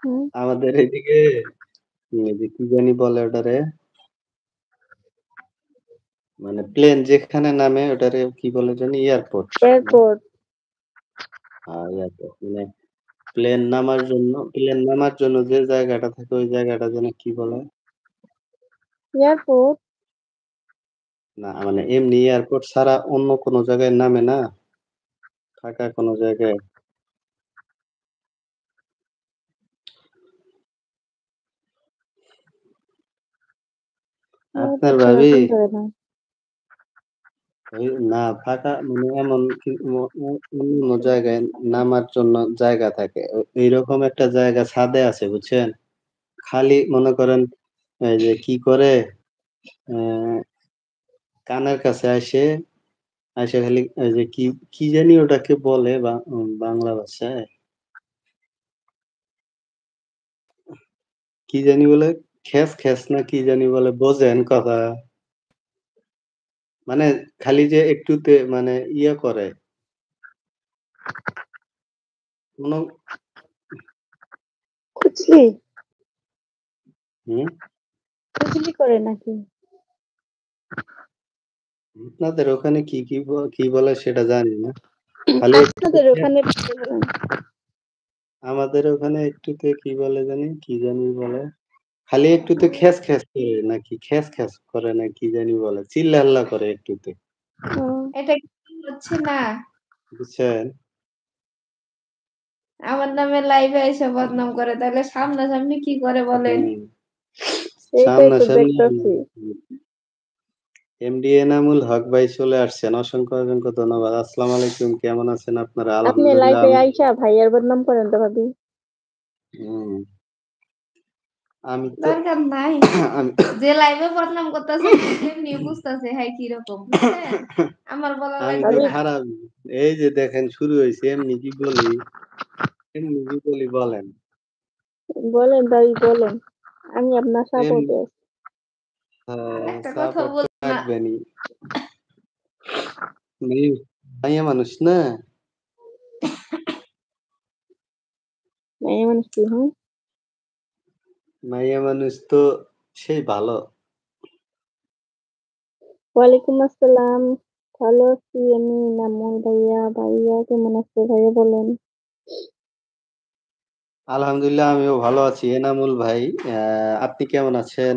হুম, আমাদের এদিকে এই যে কি জানি বলে ওটারে? মানে প্লেন যেখানে নামে ওটারে কি বলে জানি? এয়ারপোর্ট না? এয়ারপোর্ট, এয়ারপোর্ট মানে প্লেন নামার জন্য যে জায়গাটা থাকে ওই জায়গাটা যেন কি বলে? এয়ারপোর্ট। না মানে এমনি এয়ারপোর্ট ছাড়া অন্য কোনো জায়গায় নামে না? ফাঁকা কোনো জায়গায়? আপনার এয়ারপোর্ট ছাড়া ভাবি কোন জায়গায় না? ওই না ফাঁকা মানে এমন কি অন্য জায়গায় নামার জন্য জায়গা থাকে। এইরকম একটা জায়গা ছাদে আছে বুঝছেন? খালি মনে করেন এই যে কি করে আহ, কানের কাছে আইসে খালি এই যে কি জানি ওটাকে বলে বাংলা ভাষায় কি জানি বলে খেস খেস না কি জানি বলে বোঝেন কথা মানে খালি যে একটুতে মানে ইয়ে করে কোনো খুজলি? হুম খুজলি করে নাকি? আপনাদের ওখানে কি বলে সেটা জানি না খালি একটুতে আপনাদের ওখানে বলেন। আমাদের ওখানে একটুতে কি বলে জানি কি জানি বলে খালি একটুতে খ্যাস খ্যাস করে নাকি খ্যাস খ্যাস করে না কি জানি বলে চিল্লা হাল্লা করে একটুতে এটা কি হচ্ছে না? বুঝছেন আমার নামে লাইভে এসে বদনাম করে, তাহলে সামনাসামনি কি করে বলেন? হুম সেইটাই তো সামনাসামনি দেখতাছি। এমডি এনামুল হক ভাই চলে আসছেন অসংখ্য ধন্যবাদ আসসালামু আলাইকুম কেমন আছেন আপনারা আপনি আলহামদুলিল্লাহ লাইভে আইসা ভাইয়ার বদনাম করেন তো ভাবি। হুম, আমি তো দরকার নাই। আমি যে লাইভে বদনাম করতেছে এমনি বুঝতেছে হ্যাঁ কি রকম, বুঝছেন? আমার বলা আমি লাগবে তো ভাবি না। খারাপ এই যে দেখেন শুরু হয়েছে এমনি কি বলি বলেন বলেন ভাবি বলেন, আমি আপনার এমনি সাপোর্টে আছি। একটা কথা সাপোর্ট তো বল না। রাখবেনই মাইয়া মানুষ না মেয়ে মানুষ কি? হুম, মাইয়া মানুষ তো সেই ভালো ওয়ালাইকুম আসসালাম। ভালো আছি আমি নামুন ভাইয়া। ভাইয়া কেমন আছে ভাইয়া বলেন। আলহামদুলিল্লাহ আমিও ভালো আছি এনামুল ভাই আপনি কেমন আছেন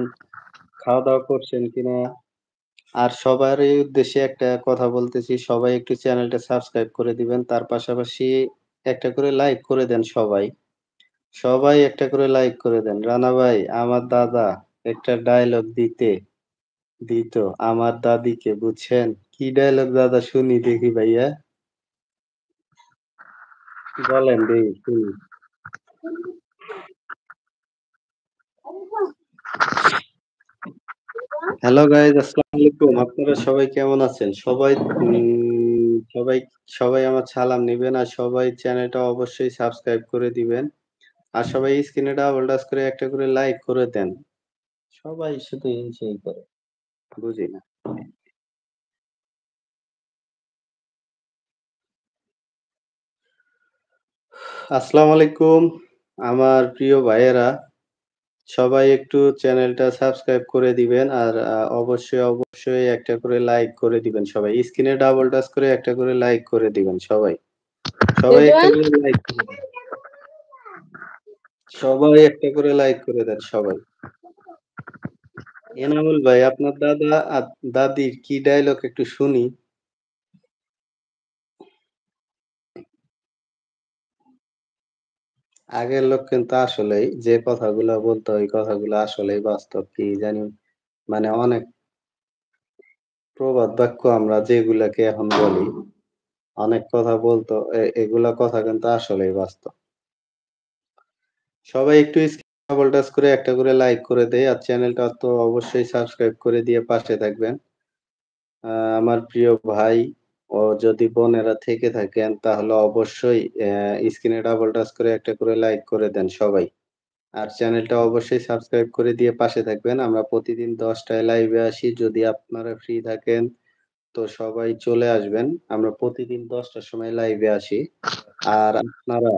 খাওয়া দাওয়া করছেন কিনা আর সবারই উদ্দেশ্যে একটা কথা বলতেছি সবাই একটু চ্যানেলটা সাবস্ক্রাইব করে দিবেন তার পাশাপাশি একটা করে লাইক করে দেন সবাই একটা করে লাইক করে দেন রানা ভাই আমার দাদা একটা ডায়লগ দিত আমার দাদিকে বুঝছেন কি ডায়লগ দাদা শুনি দেখি ভাইয়া বলেন দেখি শুনি হ্যালো গাইজ আসসালামু আলাইকুম আপনারা সবাই কেমন আছেন সবাই সবাই আমার সালাম নেবেন আর সবাই চ্যানেলটা অবশ্যই সাবস্ক্রাইব করে দিবেন আর সবাই স্ক্রিনে ডাবল টাচ করে একটা করে লাইক করে দেন সবাই শুধু এই সেই করে বুঝি না আসসালামু আলাইকুম আমার প্রিয় ভাইয়েরা সবাই একটু চ্যানেলটা সাবস্ক্রাইব করে দিবেন আর অবশ্যই একটা করে লাইক করে দিবেন সবাই স্ক্রিনে ডাবল টাচ করে একটা করে লাইক করে দিবেন সবাই একটা রেদওয়ান করে লাইক করে দেন সবাই একটা করে লাইক করে দেন সবাই এনামুল ভাই আপনার দাদা আর দাদির কি ডায়লগ একটু শুনি আগের লোক কিন্তু আসলেই যে কথাগুলো বলতো ওই কথাগুলো আসলেই বাস্তব কি জানি মানে অনেক প্রবাদ বাক্য আমরা যেগুলাকে এখন বলি অনেক কথা বলতো এগুলা কথা কিন্তু আসলেই বাস্তব সবাই একটু ডাবল টাচ করে একটা করে লাইক করে দেয় আর চ্যানেলটা তো অবশ্যই সাবস্ক্রাইব করে দিয়ে পাশে থাকবেন আমার প্রিয় ভাই ও যদি বোনেরা থেকে থাকেন তাহলে অবশ্যই স্ক্রিনে ডাবল টাচ করে একটা করে লাইক করে দেন সবাই আর চ্যানেলটা অবশ্যই সাবস্ক্রাইব করে দিয়ে পাশে থাকবেন আমরা প্রতিদিন 10টায় লাইভে আসি যদি আপনারা ফ্রি থাকেন তো সবাই চলে আসবেন আমরা প্রতিদিন 10টার সময় লাইভে আসি আর আপনারা